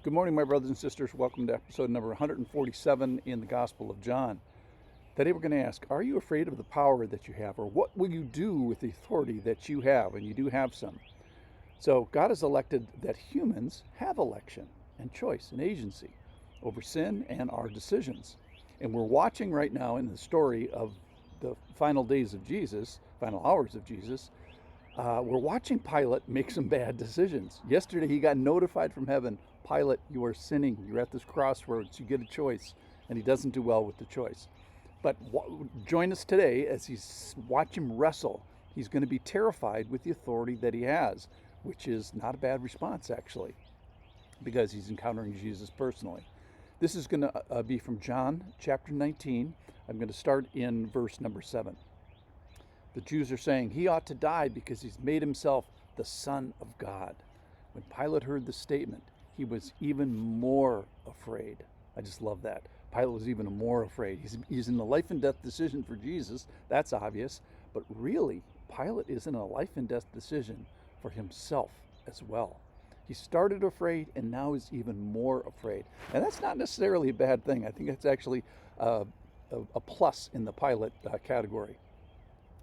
Good morning, my brothers and sisters. Welcome to episode number 147 in the Gospel of John. Today we're going to ask, are you afraid of the power that you have, or what will you do with the authority that you have? And you do have some. So God has elected that humans have election and choice and agency over sin and our decisions. And we're watching right now in the story of the final days of Jesus, final hours of Jesus, we're watching Pilate make some bad decisions. Yesterday he got notified from heaven, Pilate, you are sinning. You're at this crossroads. You get a choice. And he doesn't do well with the choice. But join us today as watch him wrestle. He's going to be terrified with the authority that he has, which is not a bad response, actually, because he's encountering Jesus personally. This is going to be from John chapter 19. I'm going to start in verse number 7. The Jews are saying he ought to die because he's made himself the Son of God. When Pilate heard the statement, he was even more afraid. I just love that. Pilate was even more afraid. He's in a life and death decision for Jesus. That's obvious. But really, Pilate is in a life and death decision for himself as well. He started afraid and now is even more afraid. And that's not necessarily a bad thing. I think it's actually a plus in the Pilate category.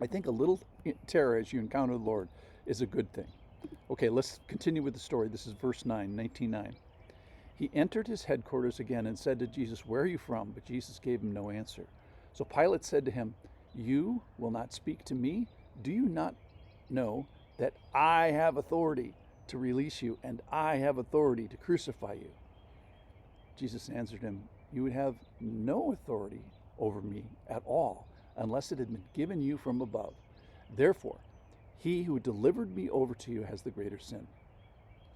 I think a little terror as you encounter the Lord is a good thing. Okay, let's continue with the story. This is verse 9, 19:9. He entered his headquarters again and said to Jesus, "Where are you from?" But Jesus gave him no answer. So Pilate said to him, "You will not speak to me? Do you not know that I have authority to release you and I have authority to crucify you?" Jesus answered him, "You would have no authority over me at all unless it had been given you from above. Therefore, he who delivered me over to you has the greater sin."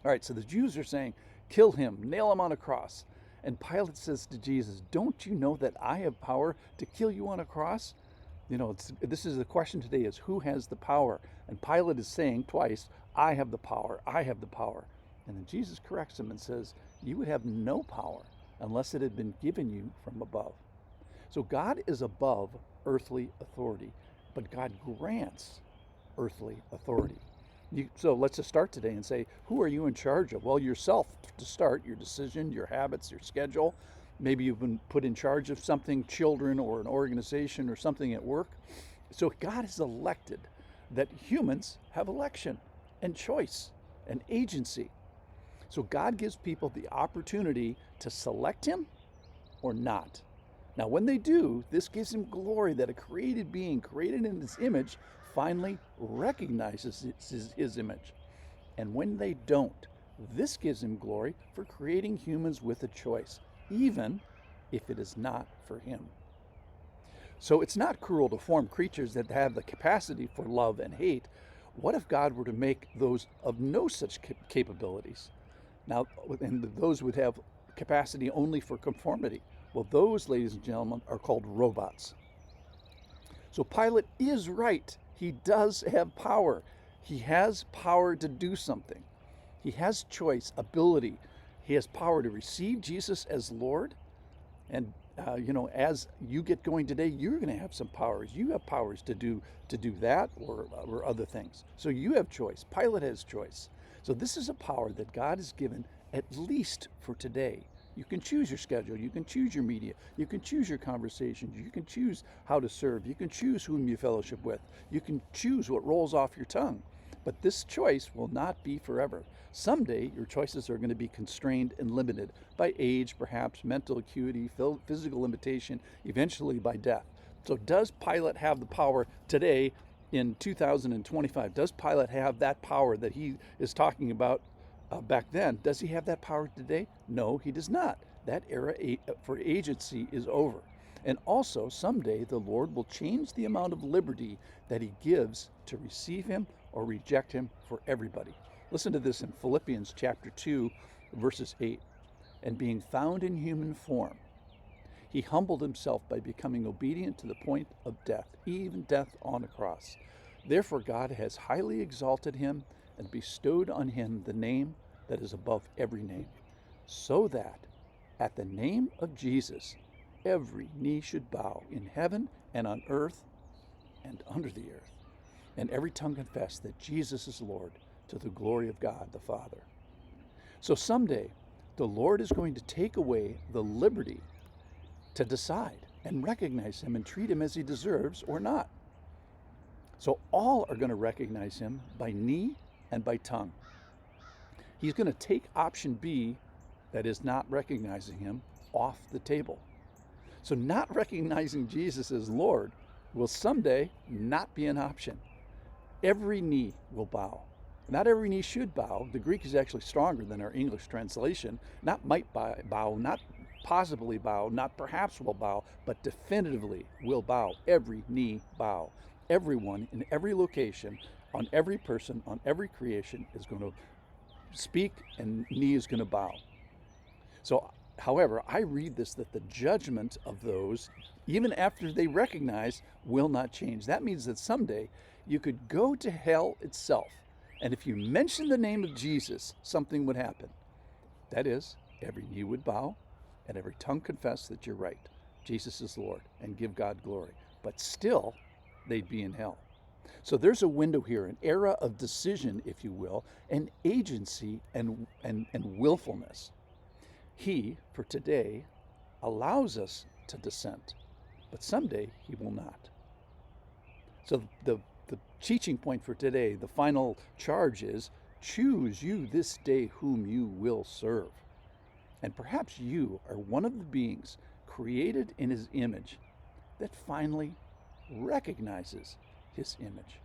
All right, so the Jews are saying, kill him, nail him on a cross. And Pilate says to Jesus, don't you know that I have power to kill you on a cross? You know, this is the question today is who has the power? And Pilate is saying twice, I have the power, I have the power. And then Jesus corrects him and says, you would have no power unless it had been given you from above. So God is above earthly authority, but God grants earthly authority. So let's just start today and say, who are you in charge of? Well, yourself to start, your decision, your habits, your schedule. Maybe you've been put in charge of something, children or an organization or something at work. So God has elected that humans have election and choice and agency. So God gives people the opportunity to select him or not. Now, when they do, this gives him glory that a created being created in his image finally recognizes his image. And when they don't, this gives him glory for creating humans with a choice, even if it is not for him. So it's not cruel to form creatures that have the capacity for love and hate. What if God were to make those of no such capabilities? Now, and those would have capacity only for conformity. Well, those, ladies and gentlemen, are called robots. So Pilate is right. He does have power. He has power to do something. He has choice, ability. He has power to receive Jesus as Lord. And, as you get going today, you're going to have some powers. You have powers to do that or other things. So you have choice. Pilate has choice. So this is a power that God has given at least for today. You can choose your schedule. You can choose your media. You can choose your conversations. You can choose how to serve. You can choose whom you fellowship with. You can choose what rolls off your tongue. But this choice will not be forever. Someday, your choices are going to be constrained and limited by age, perhaps mental acuity, physical limitation, eventually by death. So does Pilate have the power today in 2025? Does Pilate have that power that he is talking about back then? Does he have that power today? No, he does not. That era for agency is over. And also, someday the Lord will change the amount of liberty that he gives to receive him or reject him for everybody. Listen to this in Philippians chapter 2, verses 8. And being found in human form, he humbled himself by becoming obedient to the point of death, even death on a cross. Therefore God has highly exalted him and bestowed on him the name that is above every name, so that at the name of Jesus every knee should bow in heaven and on earth and under the earth, and every tongue confess that Jesus is Lord, to the glory of God the Father. So someday the Lord is going to take away the liberty to decide and recognize him and treat him as he deserves or not. So all are going to recognize him by knee and by tongue. He's going to take option B, that is not recognizing him, off the table. So not recognizing Jesus as Lord will someday not be an option. Every knee will bow. Not every knee should bow. The Greek is actually stronger than our English translation. Not might bow, not possibly bow, not perhaps will bow, but definitively will bow. Every knee bow. Everyone in every location, on every person, on every creation is going to speak and knee is going to bow. So, however, I read this that the judgment of those, even after they recognize, will not change. That means that someday you could go to hell itself, and if you mention the name of Jesus, something would happen. That is, every knee would bow and every tongue confess that you're right. Jesus is Lord, and give God glory. But still, they'd be in hell. So there's a window here, an era of decision, if you will, and agency and willfulness. He, for today, allows us to dissent, but someday he will not. So the teaching point for today, the final charge is, choose you this day whom you will serve. And perhaps you are one of the beings created in his image that finally recognizes his image,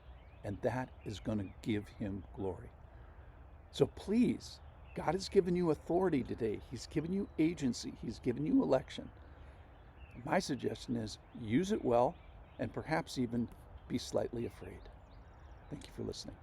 and that is going to give him glory. So please, God has given you authority today. He's given you agency. He's given you election. My suggestion is use it well and perhaps even be slightly afraid. Thank you for listening.